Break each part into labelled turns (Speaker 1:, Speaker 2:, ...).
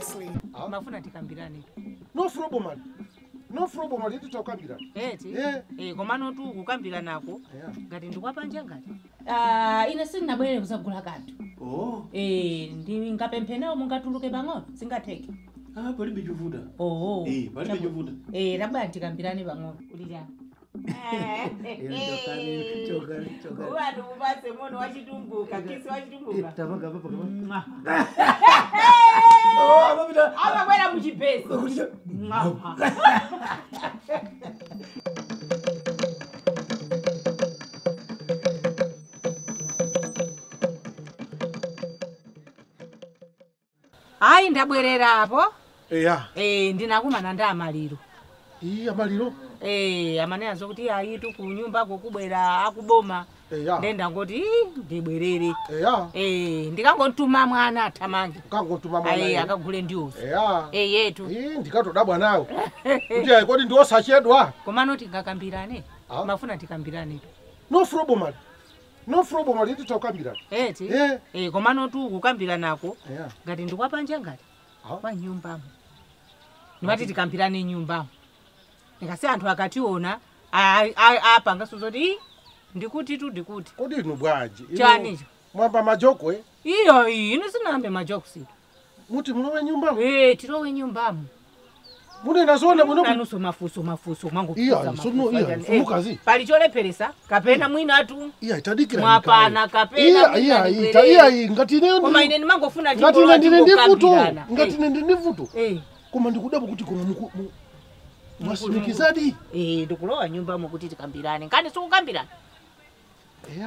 Speaker 1: seriously.
Speaker 2: Mafuna tikambirane.
Speaker 3: No problem. No problem aliti takambira.
Speaker 2: Komano tu kukambira nako. Ngati ndikwapanja ngati.
Speaker 4: Ine sindinabwere kuzagula kanthu. Ndi ngapemphenawo mungatuluke pang'ono singatheke.
Speaker 5: Palibe chovuta. Palibe chovuta.
Speaker 4: Labda tikambirane pang'ono. Ulira. Wanu mubase mono wachitumbuka, kisi wachitumbuka.
Speaker 5: Tavanga papa kama.
Speaker 4: Ama kwenda muchipesi.
Speaker 2: Ai ndabwerera hapo.
Speaker 3: Ndinakumana
Speaker 2: ndi amaliro.
Speaker 3: Amaliro?
Speaker 2: Amane azo kuti ayitu ku nyumba kokubwera akuboma. Ndenda ngoti ndibwerere. Ndikangotuma mwana athamange.
Speaker 3: Kangotuma mwana.
Speaker 2: Akagule ndiuzo. Yetu.
Speaker 3: Ndikatodabwa nawo. Kuti ayikoti ndiosachedwa.
Speaker 2: Komano tingakambirane. Mafuna tikambirane.
Speaker 3: No problem. No problem aliti takambirane.
Speaker 2: Komano tu kukambira nako. Ngati ndikwapanja ngati. Kwa nyumbamo. Nimati tikambirane nyumbamo. Ngasi anthu akationa apanga suzoti ndikuti tu ndikuti.
Speaker 3: Kodi inu bwaji?
Speaker 2: Chani?
Speaker 3: Mwamba majoko
Speaker 2: Iyo ine sinambe majoko si.
Speaker 3: Muti mulowe nyumbamo?
Speaker 2: Tilowe nyumbamo.
Speaker 3: Mune nazona muno
Speaker 2: nanuso mafuso mangu.
Speaker 3: Mukazi.
Speaker 2: Pali choleperesa kapena mwina atu.
Speaker 3: Itadikira.
Speaker 2: Mwapana kapena.
Speaker 3: Ngati ine
Speaker 2: koma ine nimangofuna
Speaker 3: ngati ndine vuto. Koma ndikudaba kuti koma mwasimikizadi.
Speaker 2: Ndikulowa nyumbamo kuti tikambirane. Kani sikukambirana?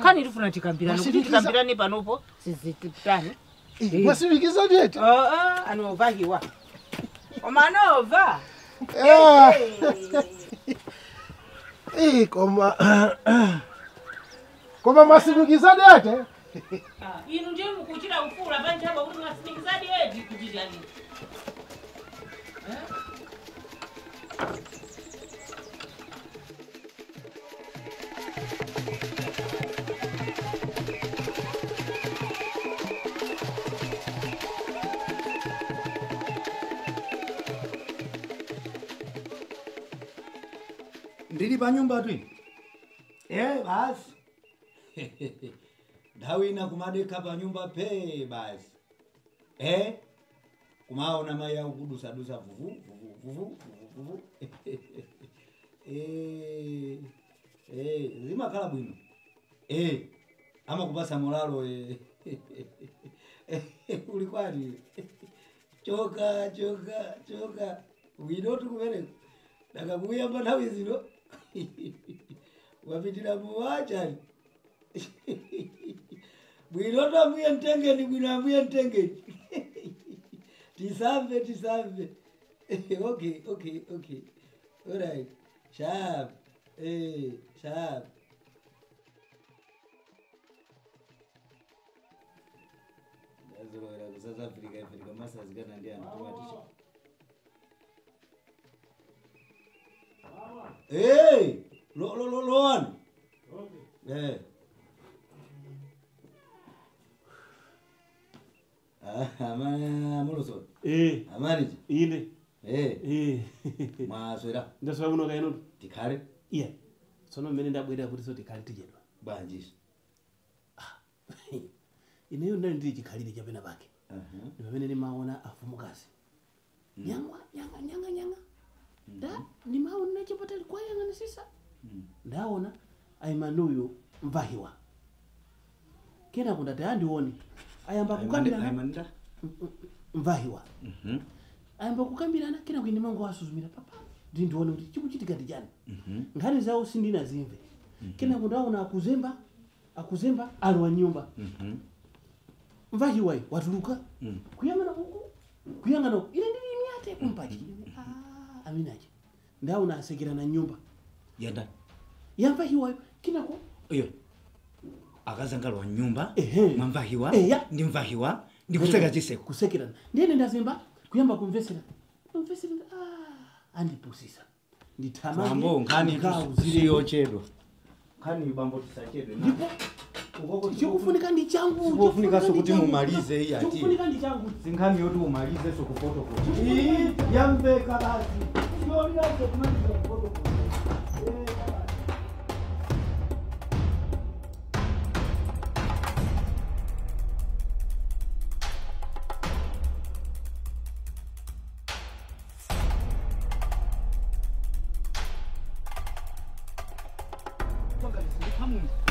Speaker 2: Kani tifuna tikambirane kuti tikambirane panopo sizitipitani.
Speaker 3: Mwasimikizadi eti?
Speaker 2: Anovahiwa. Omanova.
Speaker 3: Koma mwasimikizadi eti?
Speaker 2: Inu ndiye mukuchira ufula panjaba kuti mwasimikizadi eti kuchira nini?
Speaker 5: Ndili pa nyumba tu. Basi. Dawina kumadeka pa nyumba pe basi. Kumaona maya kudusa vuvu. Zima kala bwino. Ama kupasa molalo ulikwani. Choka. Wino tukubere. Daga kuyamba nawe zino. Wapitira muwacha. Bwino to ambuye ntengeni bwino ambuye ntengeni. Tisambe. Okay. All right. Sharp. Sharp. Nazoro ya South Africa masters gana ndia anatumatisha. Loan. Okay. Amana muloso. Amani.
Speaker 6: Ine.
Speaker 5: Maswera.
Speaker 6: Ndaswa kuno kaino.
Speaker 5: Tikare.
Speaker 6: Sono mene ndabwera kuti so tikare tijedwa.
Speaker 5: Banjisi.
Speaker 6: Ineyo ndiri chikalire chapena pake. Ndipamene nimaona afumukazi. Nyanga. Da nimaona chipatali kwa yanga nisisa. Ndaona aimanuyo mvahiwa. Kena kundati andione. Ayamba kukambirana. Mvahiwa. Ayamba kukambirana kena kwini mango wasuzumira papa. Ndindione kuti chikuchitika ndijani. Ngani zawo sindina zimve. Kena kundaona akuzemba alwa nyumba. Mvahiwa watuluka. Kuyangana huko. Kuyangana huko. Ile ndiri miate kumpachi. Aminaje. Ndaona asekera na nyumba.
Speaker 5: Yanda.
Speaker 6: Yamvahiwa kinako.
Speaker 5: Akazangalwa nyumba. Mwamvahiwa. Ndimvahiwa. Ndikuseka chiseko.
Speaker 6: Kusekerana. Ndene ndazimba kuyamba kumvesera. Andipusisa. Nditamani.
Speaker 5: Mambo ngani siyo chedo. Kani bambo tisachedwe.
Speaker 6: Ndipo chikufunika ndi changu
Speaker 5: Chikufunika so kuti mumalize iyi ati.
Speaker 6: chikufunika ndi changu
Speaker 5: Sinkhani yoti umalize so kuphotocopy. Yamveka basi. Yoni nacho kumaliza kuphotocopy.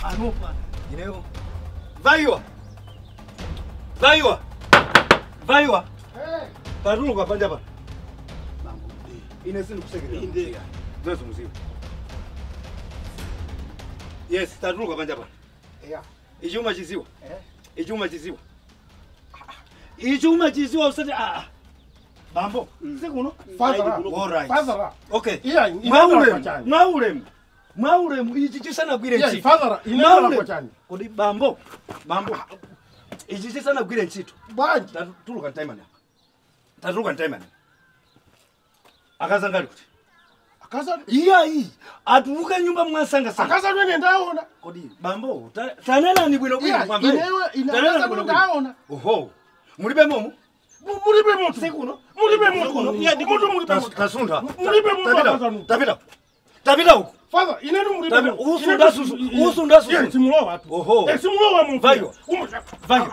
Speaker 5: Anopa. Ineo. Vaiwa. Vaiwa. Vaiwa. Taruluka panja pa. Ine sindikusekerera. Inde. Zozo muzimu. Yes, taruluka panja pa. Ichuma chiziwa. Ichuma chiziwa. Ichuma chiziwa usati Bambo. Sikuno.
Speaker 3: Father.
Speaker 5: All right.
Speaker 3: Father.
Speaker 5: Okay.
Speaker 3: Iya,
Speaker 5: Mwaulemu ichi chisana gwire
Speaker 3: Yeah,
Speaker 5: ntchito.
Speaker 3: father, inena kwa chani.
Speaker 5: Kodi bambo. Ichi chisana gwire ntchito.
Speaker 3: Bwanji.
Speaker 5: Tatuluka time ana. Tatuluka time ana. Akazangali kuti.
Speaker 3: Akaza
Speaker 5: Iya. Atuluka nyumba mwasanga sana.
Speaker 3: akaza nene ndaona.
Speaker 5: Kodi bambo, tanela ni bwino bwino kwamba.
Speaker 3: Inewe inaanza ndaona.
Speaker 5: Oho. Mulibe momo.
Speaker 3: Mulibe moto.
Speaker 5: Sikuno.
Speaker 3: Mulibe moto. Ya ndikuto mulibe moto.
Speaker 5: Tasunda.
Speaker 3: Mulibe moto akaza nu.
Speaker 5: Tapita huko.
Speaker 3: Father, inenu mulibe moto.
Speaker 5: Usunda susu.
Speaker 3: Yes, simulo watu.
Speaker 5: Oho.
Speaker 3: Simulo wa mu.
Speaker 5: Vaiwa. Vaiwa.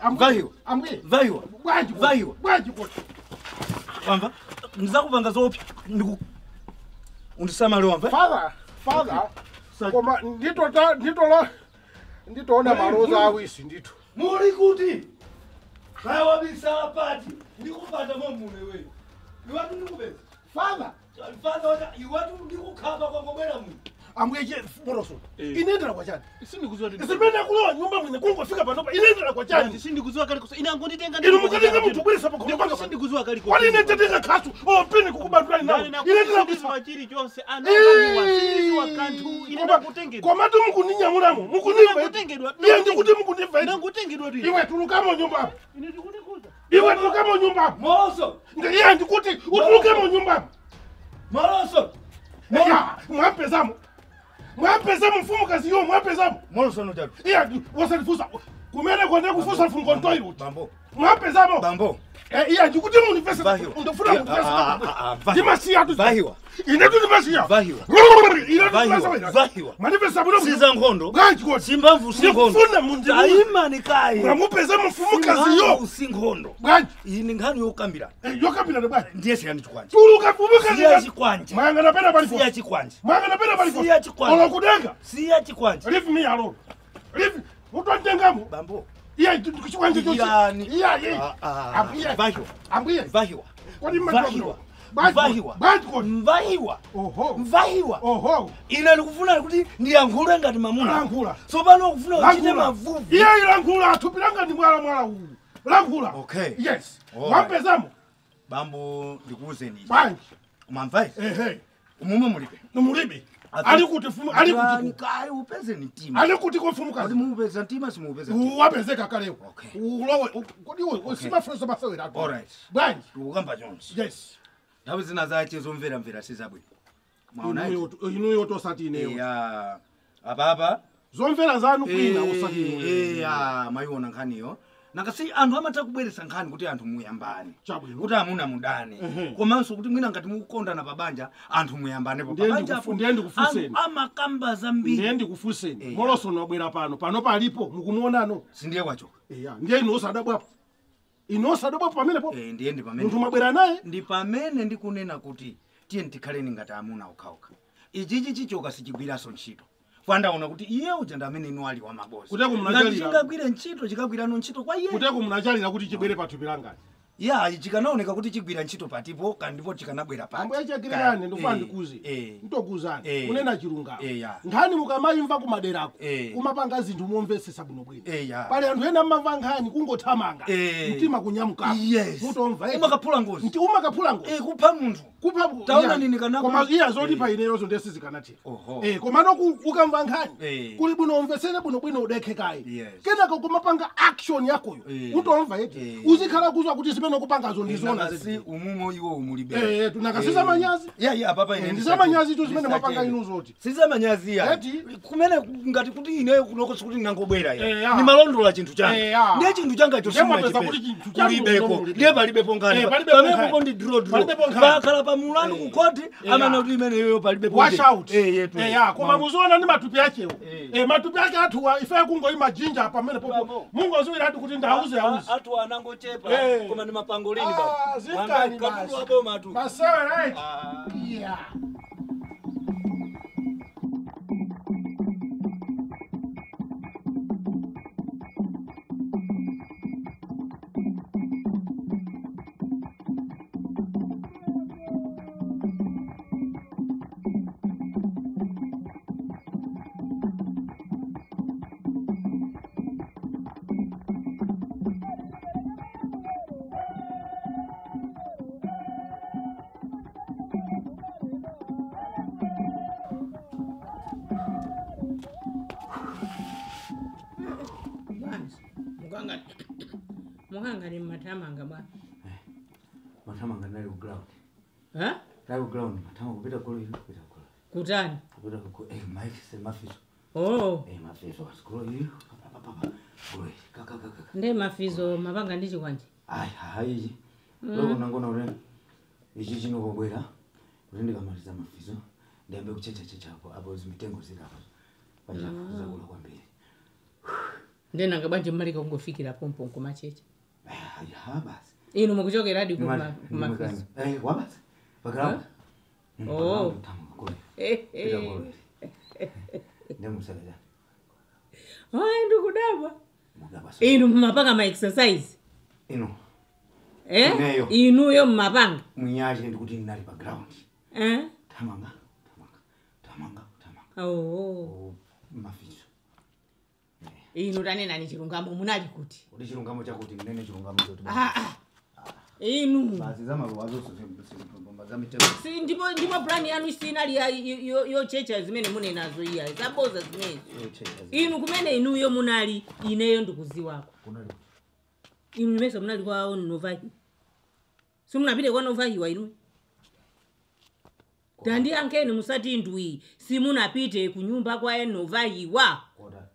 Speaker 3: Ambuye.
Speaker 5: Vaiwa.
Speaker 3: Bwanji.
Speaker 5: Vaiwa.
Speaker 3: Bwanji kuti.
Speaker 5: Wamva? Ndizakupanga zopi? Undisamale wamva?
Speaker 3: Father. Koma nditoona maloza awisi ndito.
Speaker 5: Muri kuti? Kaiwa bisa pati. Ndikupata momune wewe. Iwatu ndikubeza.
Speaker 3: Father.
Speaker 5: Father, iwatu ndikukhapa kwa ngobera mu.
Speaker 3: Ambuye je moroso. Inendera kwa chani.
Speaker 6: sindikuziwa ndi
Speaker 3: Isipenda kulowa nyumba mwine kungofika panopa inendera kwa chani.
Speaker 6: sindikuziwa kali kusa ina ngonditenga
Speaker 3: Ino mukatenga mtu bwisa pa kwa
Speaker 6: sindikuziwa kali kusa
Speaker 3: Wali inenteteka kasu. Pini kukubandwa nawo. Inendera kwa
Speaker 6: wachiri chose ananiwa sindikuziwa kantu ina kutengedwa
Speaker 3: Kwa matu mukuninyamulamo. Mukuniva.
Speaker 6: kutengedwa
Speaker 3: Iye ndikuti mukuniva.
Speaker 6: ndangutengedwa ndi
Speaker 3: Iwe tulukamo nyumba.
Speaker 6: ine ndikutikuza
Speaker 3: Iwe tulukamo nyumba.
Speaker 5: Moroso.
Speaker 3: Iye ndikuti utulukamo nyumba.
Speaker 5: Moroso.
Speaker 3: Mwapezamo. Mwapezamo mfumukazi yo mwapezamo.
Speaker 5: Moroso no jadu.
Speaker 3: Iye wasalifusa. Kumene kwende kufusa fungonto ilu.
Speaker 5: Bambo.
Speaker 3: Mwapezamo.
Speaker 5: Bambo.
Speaker 3: Iye ndikuti munifesa. Ndofuna munifesa. Dimasiya tu.
Speaker 5: Vahiwa.
Speaker 3: Inetu dimasiya.
Speaker 5: Vahiwa.
Speaker 3: Inetu dimasiya.
Speaker 5: Vahiwa.
Speaker 3: Manifesa buno.
Speaker 5: Siza nkhondo.
Speaker 3: Bwanji kodi.
Speaker 5: Simbamvu singondo.
Speaker 3: Ndikufuna mundimu.
Speaker 5: Taima nikai.
Speaker 3: Mwamupeza mfumukazi yo.
Speaker 5: Usingondo.
Speaker 3: Bwanji.
Speaker 5: Ini ngani yokambira.
Speaker 3: Yokambira ne bwanji.
Speaker 5: Ndiye siyani chikwanje.
Speaker 3: Tuluka mfumukazi.
Speaker 5: Siya chikwanje.
Speaker 3: Mwanga napenda bali
Speaker 5: Siya chikwanje.
Speaker 3: Mwanga napenda bali
Speaker 5: Siya chikwanje.
Speaker 3: Olokudenga.
Speaker 5: Siya chikwanje.
Speaker 3: Leave me alone. Leave. Utondengamo.
Speaker 5: Bambo.
Speaker 3: Iya chikwanje chochi.
Speaker 5: Yani.
Speaker 3: Iya. Ambuye.
Speaker 5: Vahiwa.
Speaker 3: Ambuye.
Speaker 5: Vahiwa.
Speaker 3: Kodi
Speaker 5: Vahiwa.
Speaker 3: Mvahiwa. Bwanji kodi.
Speaker 5: Mvahiwa.
Speaker 3: Oho.
Speaker 5: Mvahiwa.
Speaker 3: Oho.
Speaker 5: Ine ndikufuna kuti ndiyankhule ngati mamuna.
Speaker 3: Lankhula.
Speaker 5: So pano kufuna uchite mavuvu.
Speaker 3: Iya ilankhula atupilanga ndi mwala uwu. Lankhula.
Speaker 5: Okay.
Speaker 3: Yes.
Speaker 5: Alright.
Speaker 3: Mwapezamo.
Speaker 5: Bambo ndikuuzeni.
Speaker 3: Bwanji.
Speaker 5: Umamvai?
Speaker 3: Ehe.
Speaker 5: Umume mulibe.
Speaker 3: Numulibe. Ali kuti fumu ali kuti
Speaker 5: kai upeze ntima.
Speaker 3: ali kuti kofumukazi.
Speaker 5: Kodi muupeza ntima simuupeza ntima.
Speaker 3: Wapezeka kalewo.
Speaker 5: Okay.
Speaker 3: Ulowe kodi wewe usimafuna masewera.
Speaker 5: Alright.
Speaker 3: Bwanji.
Speaker 5: Ukamba chonse.
Speaker 3: Yes.
Speaker 5: Nthawi zina zache zomvera sizabwino. Mwaona iti?
Speaker 3: Inuyo tosati ineyo.
Speaker 5: Ya ababa.
Speaker 3: Zomvera zanu kwina usati ineyo.
Speaker 5: Ya maiona nkhaniyo. Nakasi anthu amatha kubweretsa nkhani kuti anthu muyambane.
Speaker 3: Chabwino.
Speaker 5: Kuti amuna mudani. Komanso kuti mwina ngati mukukondana pabanja anthu muyambanepo pabanja.
Speaker 3: Ndiye ndikufuseni.
Speaker 5: Amakamba zambiri.
Speaker 3: Ndiye ndikufuseni. Moloso nobwera pano. Pano palipo mukumuonano.
Speaker 5: Sindiye kwacho.
Speaker 3: Ndiye inosadabwapo. Inosadabwapo pamene po.
Speaker 5: Ndiye ndi pamene.
Speaker 3: Munthu mabwera naye.
Speaker 5: Ndi pamene ndikunena kuti tiye ntikhaleni ngati amuna okhaokha. Ichichi chichoka sichigwiraso ntchito. Kwandaona kuti iye uja ndi amene inu ali wa mabosi.
Speaker 3: Kuteko munachalira.
Speaker 5: Chingagwire ntchito chikagwirano ntchito kwa iye.
Speaker 3: Kuteko munachalira kuti chibwere pathupi langani.
Speaker 5: Ya chikanaoneka kuti chigwira ntchito patipo kandipo chikanabwera pati.
Speaker 3: Ambuye chagirani ndofuna ndikuze. Ntokuzani. Kunena chilungamo. Nkhani mukamayimva kumaderako. Kumapanga zinthu momvesesa bwino bwino. Pale anthu ena mmamva nkhani kungothamanga. Mtima kunyamuka.
Speaker 5: Yes.
Speaker 3: Mutomva.
Speaker 5: Umakaphula ngozi.
Speaker 3: Umakaphula ngozi.
Speaker 5: Kupha munthu.
Speaker 3: kupa
Speaker 5: taona nini kana
Speaker 3: koma iya zoti pa ineyo zo ndesi zikanati koma no ukamva nkhani kuli bwino umvesere bwino udekhe kai kenako kumapanga action yakoyo utomva eti uzikhala kuzwa kuti zimene kupangazo ndizona
Speaker 5: si umumo iwo umulibe
Speaker 3: tunakasisa manyazi
Speaker 5: papa ine
Speaker 3: ndisa manyazi to zimene mapanga inu zoti
Speaker 5: siza manyazi ya kumene ngati kuti ine kunoko sikuti nangobwera ya ni malondola chinthu changa ndiye chinthu changa cho kulibeko ndiye palibepo ngani palibepo ndi draw bakhala pa mulandu ku court amana kuti imene yoyo palibepo
Speaker 3: wash out koma muzona ndi matupi achewo matupi ake athu ife kungoima jinja pamene popo Mungu aziwira ati kuti ndauze
Speaker 5: atu anangochepa koma ni mapangolini
Speaker 3: ba zikani
Speaker 5: kabulu aboma tu
Speaker 3: masewe right
Speaker 2: Muganga ni matamanga bwana.
Speaker 5: Matamanga ndali ku ground.
Speaker 2: Ndali
Speaker 5: ku ground matama kupita kule kupita kule.
Speaker 2: Kutani?
Speaker 5: Kupita ku Mike se mafiso. Mafiso wasikolo hiyo. Kule kaka.
Speaker 2: Nde mafizo mapanga ndichi kwanje?
Speaker 5: Hayi. Wewe unangona ule. Ichi chino kobwera. Kuti kamaliza mafizo. Ndiambe kuchecha hapo zimitengo zile hapo. Bacha kuzakula kwambiri.
Speaker 2: Ndena ngabanje malika ungofikira pompo kumacheche.
Speaker 5: Basi.
Speaker 2: Ino mukuchokera hadi kumafizo.
Speaker 5: Wabasi. Bagara. Ndamusalaja.
Speaker 2: Ndukudaba. Ino mapanga ma exercise.
Speaker 5: Ino.
Speaker 2: Inu yo mapanga.
Speaker 5: Munyaje ndikuti ndali pa ground. Tamanga. Mafiso.
Speaker 2: Inu tanena ni chilungamo munali kuti.
Speaker 5: Udi chilungamo chakuti nene chilungamo choti.
Speaker 2: Inu.
Speaker 5: Basi zama wazo zamitego.
Speaker 2: Si ndipo plan yanu sinali yo checha zimene mune nazo iya. Zaboza zimene. Inu kumene inu yo munali ineyo ndikuziwako.
Speaker 5: Kunali.
Speaker 2: Inu mesa munali kwa Novahi. Si munapite kwa Novahi wa inu. Tandi ankeni musati ndui. Si munapite kunyumba kwa Novahi wa.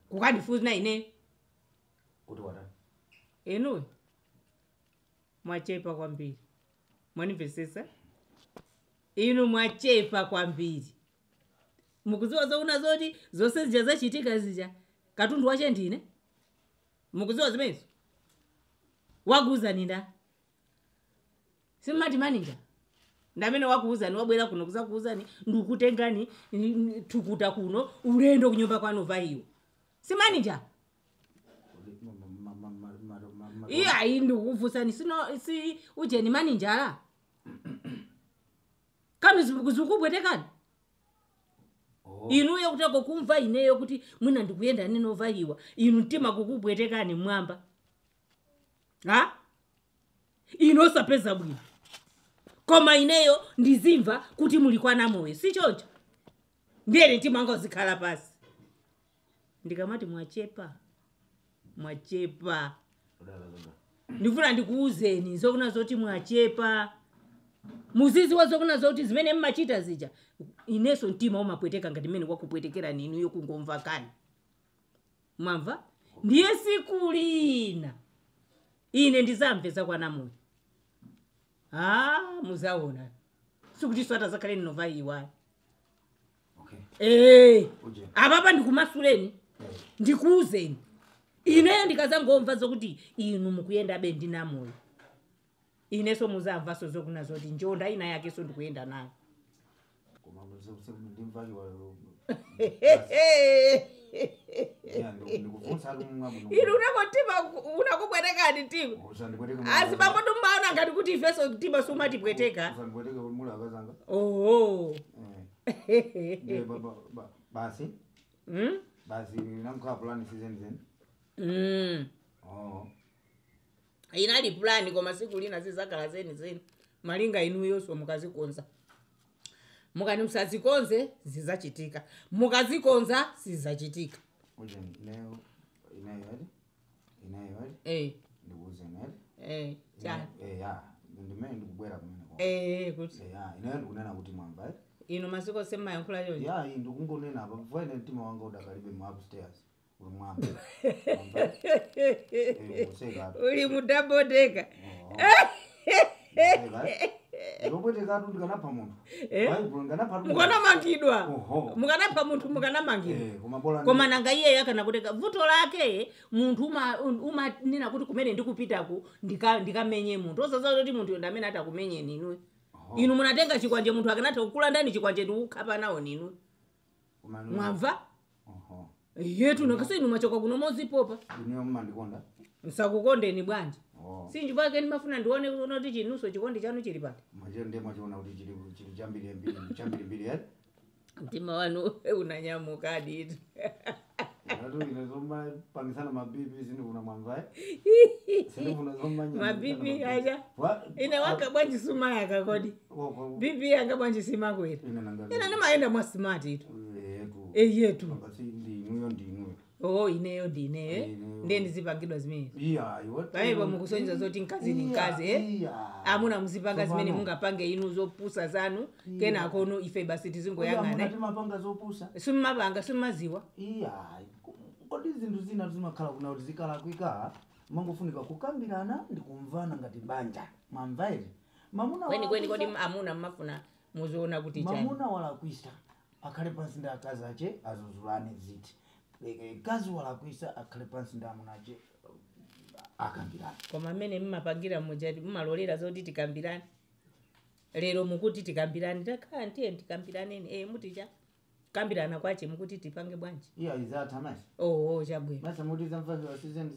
Speaker 2: Kukandifuza na ine.
Speaker 5: Kuti wada.
Speaker 2: Inu. Mwachepa kwambiri. Mwanimvesesa? Inu mwachepa kwambiri. Mukuziwa zouna zoti zose zijaza chitika zija. Katundu wache ndine. Mukuziwa zimezo. Waguza ninda. Simati manager. Ndamene wakuuza ni wabwera kuno kuza kuuzani ndukutengani tukuta kuno ulendo kunyumba kwa Novahi. Si manager. Iya indu kuvusani si uje ni manager. Kanu zikubwetekani. Inu yo kutako kumva ineyo kuti mwina ndikuyenda ni Novahiwa. Inu ntima kukubwetekani mwamba. Ino sapeza bwino. Koma ineyo ndizimva kuti mulikuwa na moyo. Si choncho. Ndiye ntima ngozikhala pasi. Ndikamati mwachepa. Ndifuna ndikuuzeni zokuna zoti mwachepa. Muzizi wazokuna zoti zimene mmachita zija. Ineso ntima umapweteka ngati mene kwakupwetekera ninu yo kungomva kani. Mwamva? Ndiye sikulina. Ine ndizamveza kwa namoyo. Muzaona. Sikuti swata zakale Novahi wa. Ababa ndikumasuleni. Ndikuuzeni. Ineyo ndikazangomva zokuti inu mukuyenda bendi namoyo. Ineso muzamva zokuna zoti njonda ina yake so ndikuyenda nayo.
Speaker 5: Koma ndimvaki wa
Speaker 2: Inu unakotima unakubwetekani timu. Asibambo tumbaona ngati kuti ifeso tiba sumati bweteka.
Speaker 5: Usandibweteke mula akazanga. Basi. Basi namkha plan season zen.
Speaker 2: Inali plan koma siku lina zizakala zeni. malinga inuyo so mukazikonza mukani musazikonze zizachitika mukazikonza sizachitika
Speaker 1: uje leo inayo ndikuze
Speaker 2: chani
Speaker 1: ya ndimene ndikubwera kumene
Speaker 2: kuti
Speaker 1: inayo ndikunena kuti mwamva
Speaker 2: ino masiko sema yankhula chonje
Speaker 1: ya ndikungonena apa mvane mtima wanga udakalibe mu upstairs mwamva
Speaker 2: uli mudabodeka
Speaker 1: ndopwetekatu ndikanapha munthu
Speaker 2: mukanamangidwa mukanapha munthu mukanamangidwa koma nanga iye yakanakuteka vuto lake munthu umanena kuti kumene ndikupitaku ndikamenye munthu osaza kuti munthu yonda amene atakumenyeni inuyo inu munatenga chikwanje munthu akanatha kukulandani chikwanje ndikukhapa nawo ninu mwamva yetu nakasa inu machoka kuno mozipopa
Speaker 1: iniyo mmandikonda
Speaker 2: msakukondeni bwanji sinji pake ndimafuna ndione kuti chinuso chikondi chanu chili pati
Speaker 1: machero ndiye machiona kuti chili chambiri yali
Speaker 2: mtima wanu unanyamuka aditu
Speaker 1: inazoma pangisana mabibi sinifuna mwamvae sinifuna zoma
Speaker 2: mabibi aja ine waka bwanji suma yaka kodi bibi yanga bwanji sima kweli ina nimaenda mwa smart itu yetu
Speaker 1: basi ndinuyo
Speaker 2: ineyo ndineyo ndiye ndizipangidwa zimene paipo mukusonyeza zoti nkazi ni nkazi amuna muzipanga zimene mungapange inu zopusa zanu kenakono ife basi tizingoyang'ana
Speaker 1: timapanga zopusa
Speaker 2: simmapanga simmaziwa
Speaker 1: kodi zinthu zina zimakhala kuna kuti zikala kwika mangofunika kukambirana ndikumvana ngati banja mwamvaire mamuna
Speaker 2: kweni kodi amuna mmafuna muziona kuti chani
Speaker 1: mamuna walakwisa akhale pansi ndi akazi ache azuzulane ziti kazi walakwisa akhale pansi ndi amuna ache akambirana
Speaker 2: koma amene mmapangira mujati mmalolera zoti tikambirane lero mukuti tikambirane takhala ndiye tikambiraneni muticha kambirana kwache mukuti tipange bwanji
Speaker 1: izatha masi
Speaker 2: chabwino
Speaker 1: masa muti zamfazwa season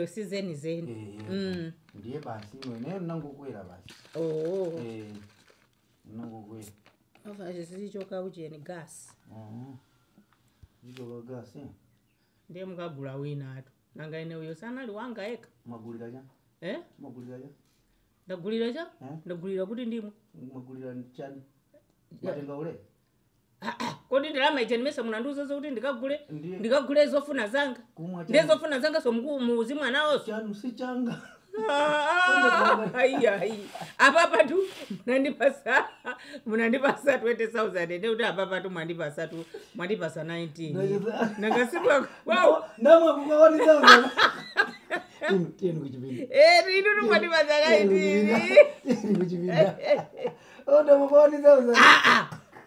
Speaker 2: season zeni
Speaker 1: ndiye basi ine nangokwera basi nangokwera
Speaker 2: avaje sichoka ucheni gas
Speaker 1: zichoka gas
Speaker 2: ndiye mukagula wina atu nanga ine uyo sana liwanga eka
Speaker 1: magulira cha magulira cha
Speaker 2: ndagulira cha ndagulira kuti ndimwe
Speaker 1: magulira chani matenga ule
Speaker 2: kodi ndalama icheni mesa munanduza zokuti ndikagule zofuna zanga ndezofuna zanga so muzi mwana wose
Speaker 1: chanu si changa
Speaker 2: apa tu munandipasa 20,000 ende kuti apa tu mwandipasa 19 nangasibwa wow
Speaker 1: ndamwe kukaoneza tienu kuchipinda
Speaker 2: rindu mwandipasa 19
Speaker 1: kuchipinda ndamwe kukaoneza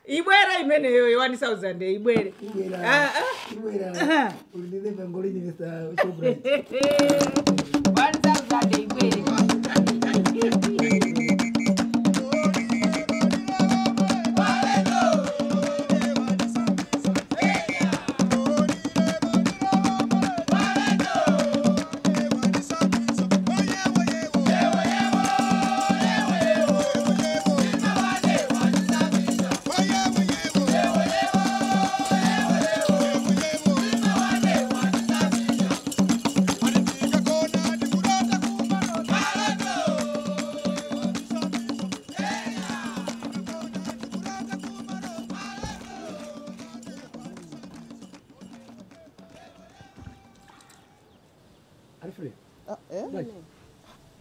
Speaker 2: ibwera imeneyo 1,000 ibwere
Speaker 1: ulinde pangolini visa chobra
Speaker 2: 1,000 ibwere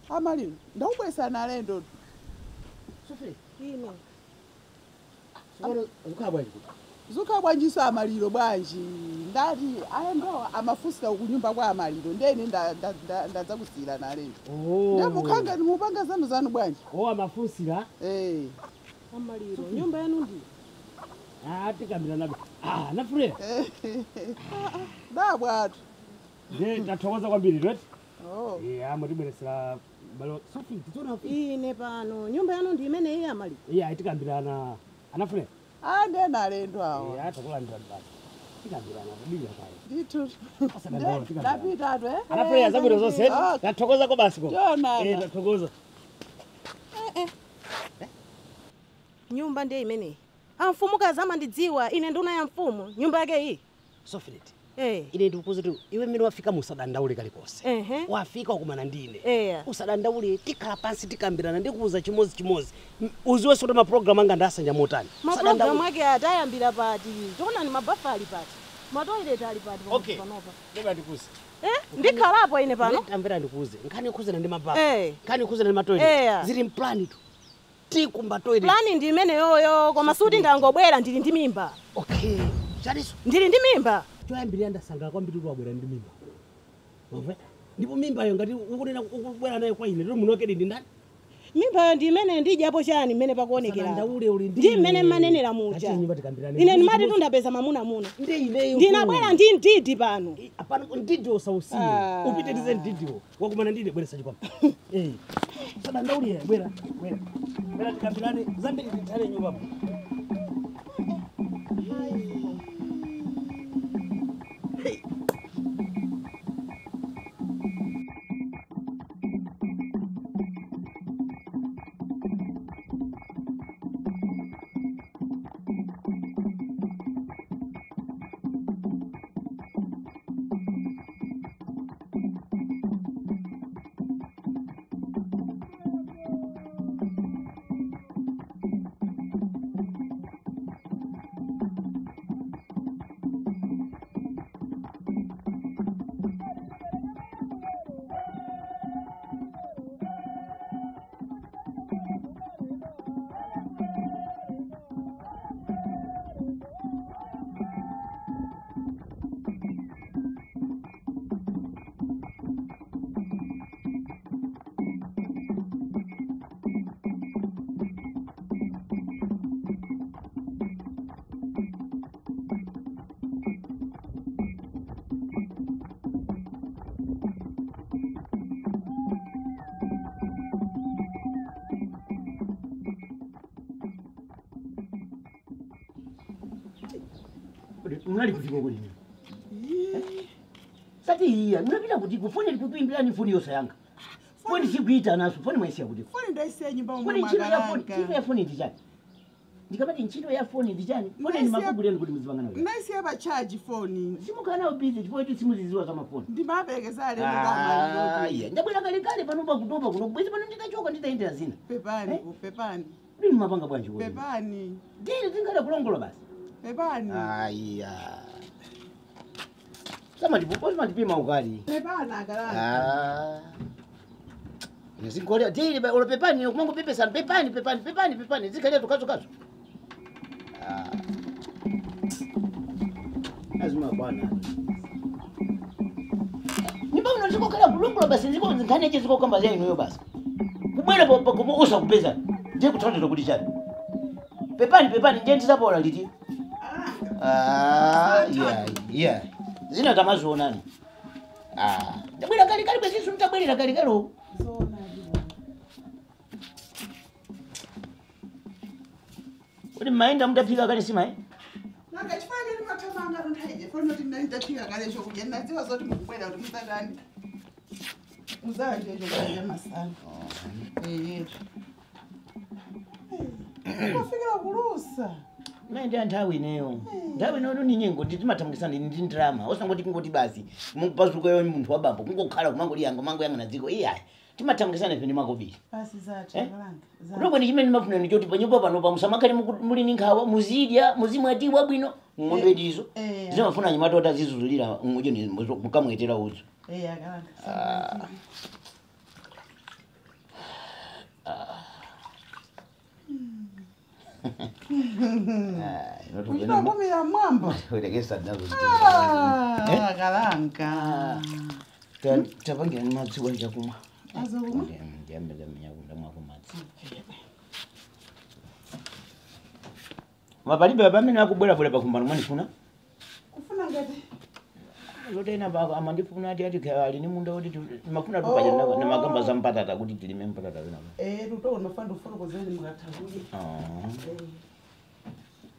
Speaker 7: Amaliro ndakubwesa nalendo
Speaker 3: Sofie
Speaker 7: ine
Speaker 3: zuka
Speaker 7: bwanjisa amaliro bwanji ndati ayendo amafusika kunyumba kwa amaliro ndeni ndaza kusira nalendo ndamukanga nimupanga zanu bwanji
Speaker 6: amafusira
Speaker 7: amaliro nyumba yanu ndi
Speaker 6: tikambira nabe nafure
Speaker 7: da bwatu
Speaker 6: ndathokoza kwambiri right amutibweresera balo Sophie titona
Speaker 7: ine pano nyumba yanu ndi imene iye amaliro
Speaker 6: tikambirana anafure
Speaker 7: ndena alendo awo
Speaker 6: atakulandira basi tikambirana kubira kale
Speaker 7: nditu ndapita atu
Speaker 6: anafure zabwino zonse ndathokoza ko basi ko ndathokoza
Speaker 8: nyumba ndiye imene amfumukazi amandidziwa ine nduna ya mfumu nyumba yake iyi
Speaker 6: Sophie ine ndikukuza kuti iwe mmene wafika musadandaule kalikonse wafika ukumana ndine usadandaule tikhala pansi tikambirana ndikuuza chimodzimodzi uziwenso kuti maprogramu anga ndasanja motani
Speaker 8: maprogramu ake atayambira pati tiona ni mabafa ali pati matoilet ali pati
Speaker 6: okay ndeba ndikuze
Speaker 8: ndikhalapo ine pano
Speaker 6: tamvera ndikuze nkhani ikhuzana ndi mabafa nkhani ikhuzana ndi matoilet zili mplani tu tikumba toilet
Speaker 8: plani ndi imene yoyo koma suti ndangobwera ndili ndi mimba
Speaker 6: okay chaliso
Speaker 8: ndili ndi mimba
Speaker 6: choyambirira ndasangala kwambiri kuti wabwera ndi mimba wamva ndipo mimbayo ngati ukunena ukubwera nayo kwa ine munokedi ndi ndani
Speaker 8: mimbayo ndi imene ndijapo chani mmene pakuonekera
Speaker 6: ndaule uli
Speaker 8: ndi imene manenera muja ine ndimati tundapeza mamuna
Speaker 6: ndi ineyo
Speaker 8: ndinabwera ndi ndidi pano
Speaker 6: apano ndidi osausiye upite ndize ndidiwo wakumana ndine bweresa chikwama sada ndaule bwera tikambirane zambiri titale nyumba Mnali kufika kule. Sati iya, mnapita kuti kufoni likuimbira ni foni yosa yanga. Foni sikuita naso, foni mwaisia kuti.
Speaker 7: Foni ndaisiya nyumba
Speaker 6: mwa magalanga. Chino ya foni ndichani. Ndikabati nchino ya foni ndichani. Foni ni makubuli yani kuti mzivangana wewe.
Speaker 7: Ndaisiya ba charge foni.
Speaker 6: Simukana busy, chifo yetu simu ziziwa kama foni.
Speaker 7: Ndimabekeza lendo kama
Speaker 6: iya. Ndabwera kale panopa kutopa kuno. Bwezi pano ndikachoka nditaendera zina.
Speaker 7: Pepani, pepani.
Speaker 6: Ndini mapanga bwanji wewe.
Speaker 7: Pepani.
Speaker 6: Ndini tingala kulongola basi.
Speaker 7: Pepani.
Speaker 6: Iya. Sama ndipopozi mandipima ukali.
Speaker 7: Pepana akalanga.
Speaker 6: Nizingolea dili ulo pepani kumango pepe sana pepani zikalia tukazo. Lazima bwana. Niba unaziko kala kulongola basi nziko ngane je ziko kamba zenu yo basi. Kubwela kumokosa kupeza. Ndiye kuthandwa kuti chani. Pepani njendi zapola liti. Yeah. Zina tamazo nani? Ndabwera kali basi suntabwera kali kalo.
Speaker 7: Zona ndibo.
Speaker 6: Uri maenda mutapika kale sima
Speaker 7: Nanga chifanye ni matamanga ntaije. Fono kuti ndapika kale sho kugenda dziwa zoti mukubwera kuti muzadani. Muzanje nje masana. Kufika kulusa.
Speaker 6: Naenda nthawi ineyo. Nthawi ino ni nyengo nditimatamukisana ndi ndrama. Osangoti kungoti basi. Mupazuka yo munthu wabambo kungokhala kumangoli yango mango yanga nadziko. Iya. Timatamukisana pene makobiri.
Speaker 7: Basi zati balanga.
Speaker 6: Kunopo ndi chimene mafuna ndi choti panyumba pano pa musamakale muli ni nkhawa muzidya muzimwati wabwino ng'ombe ndizo. Zimafuna nyimatota zizulira ngojo ni mukamwetera uzo.
Speaker 7: Akalanga. Unakumira mwamba.
Speaker 6: Ulegesa nazo.
Speaker 7: Akalanga.
Speaker 6: Tapangira ni madzi wanja kumwa.
Speaker 7: Azokuma.
Speaker 6: Ndiambe nyakunda mwako madzi. Mapalibe pamene akubwera pakumbana mwanifuna?
Speaker 7: Kufuna ngati.
Speaker 6: Lotena bako amandifuna ati ali ni munda oti mafuna tupaja na magamba za mpatata kuti tilime mpatata zina.
Speaker 7: Ruto unafanda ufuna kozeni mukathakuye.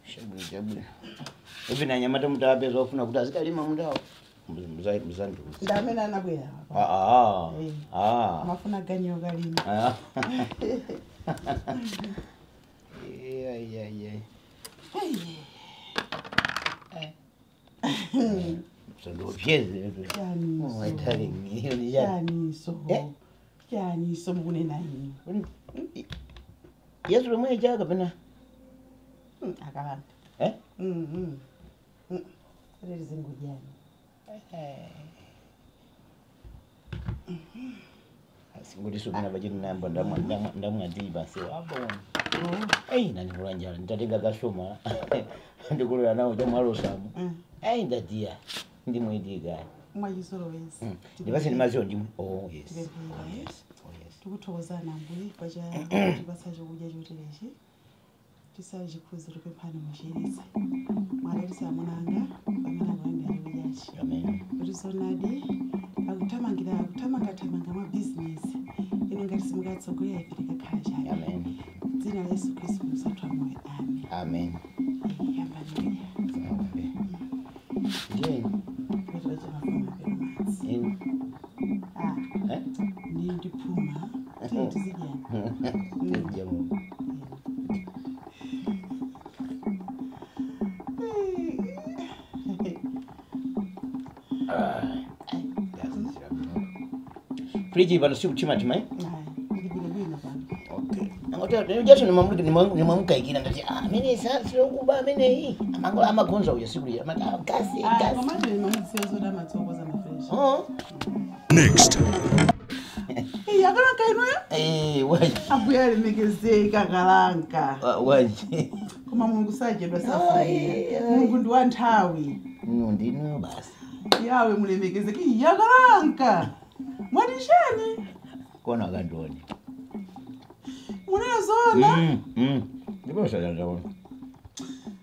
Speaker 6: Shabu. Ivi na nyamata mutapeza ofuna kuti azikalima mundawo. Mzandu.
Speaker 7: Ndamena anabwera. Mafuna ganyo galima.
Speaker 1: Sandopyeze.
Speaker 7: Janiso.
Speaker 1: My darling, hiyo ni
Speaker 7: Janiso. Janiso mukunena yini?
Speaker 1: Yesu lomwe jaga pena.
Speaker 7: Akalanda. Reri zingujani.
Speaker 1: Singudi sumina bajini namba ndamwadiba basi hapo. Nani kulanja nitatenga kashoma. Ndikulola nawo jamwalo samu. Ndadia. Ndi mwidiga.
Speaker 7: Mwayisolo wensi.
Speaker 1: Ndibase ni mazio ndimwe. Yes.
Speaker 7: Yes. Tikuthokoza nambuyi pacha tibasaje kudya choterechi. Tisaje kuzira pemphani mushirisa. Mwaletisa munanga pamene ngoenda yoyachi.
Speaker 1: Amen.
Speaker 7: Rizonadi akutamanga ma business. Ino ngati simungatsogolera ifirika khaja.
Speaker 1: Amen.
Speaker 7: Dzina la Yesu Kristu musatwa moyo. Amen.
Speaker 1: Amen.
Speaker 7: Yamba ndiye.
Speaker 1: Ndiye.
Speaker 7: Ni ndiphuma. Tizijana.
Speaker 1: Tizijana. Friji bana si kuchima chima. Okay. Ngoto ndio nimamuka ikina ngati mimi sasa sio kuba mimi hii. Ama konza uya sikuli. Ama kasi.
Speaker 7: Mama ni mamusiyo zoda matsoko za mafresh.
Speaker 9: Next.
Speaker 7: Yakalanka inoyo?
Speaker 1: Waje.
Speaker 7: Abuya lemekezeka kalanka.
Speaker 1: Waje.
Speaker 7: Koma Mulungu sajedwa safari. Mulungu ndi wa nthawi.
Speaker 1: Ndino basi.
Speaker 7: Yawe mulemekezeka yakalanka. Mwadishani?
Speaker 1: Kona kandoni.
Speaker 7: Munena zona?
Speaker 1: Ndipo sadandawona.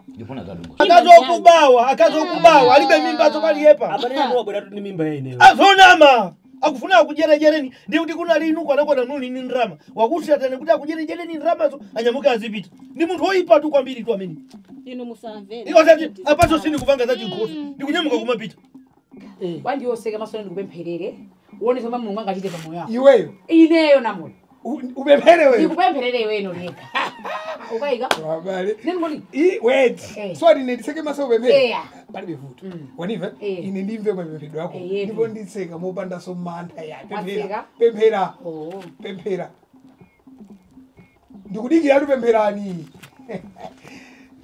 Speaker 1: Ndifuna kadungo.
Speaker 5: Akazokubawa alibe mimba zopaliyepa.
Speaker 6: Apanena ndiwabwera tu ni mimba yeneyo.
Speaker 5: Azonama. Akufuna kujerejereni ndi kuti kuna linu kwanakona nuli ni ndrama. Wakuti atane kuti akujerejereni ndrama zo anyamuka azipita. Ndi munthu oyipa tu kwambiri tu amene.
Speaker 8: Inu musamvera.
Speaker 5: Iko sati apaso sini kuvanga za chikhosi. Ndikunyamuka kumapita.
Speaker 4: Wandiyoseka masoni ndikupempherere. Uone zoma Mulungu angachite pamoyo wako.
Speaker 10: Iweyo.
Speaker 4: Ineyo namulo.
Speaker 10: Upemphere wewe.
Speaker 4: Ndikupempherere iwe noleka. Ukaika?
Speaker 10: Wabale.
Speaker 4: Nengoni.
Speaker 10: Wait. Swali ndiseke maso upemphere. Pali bivuto. Wanive?
Speaker 4: Ine
Speaker 10: ndimve mapemphero yako. Ndipo ndiseka mopanda so mantha ya.
Speaker 4: Pemphera.
Speaker 10: Pemphera. Pemphera. Ndikudikira tu pempherani.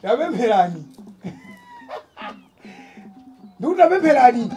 Speaker 10: Ya pempherani. Ndikutapempherani.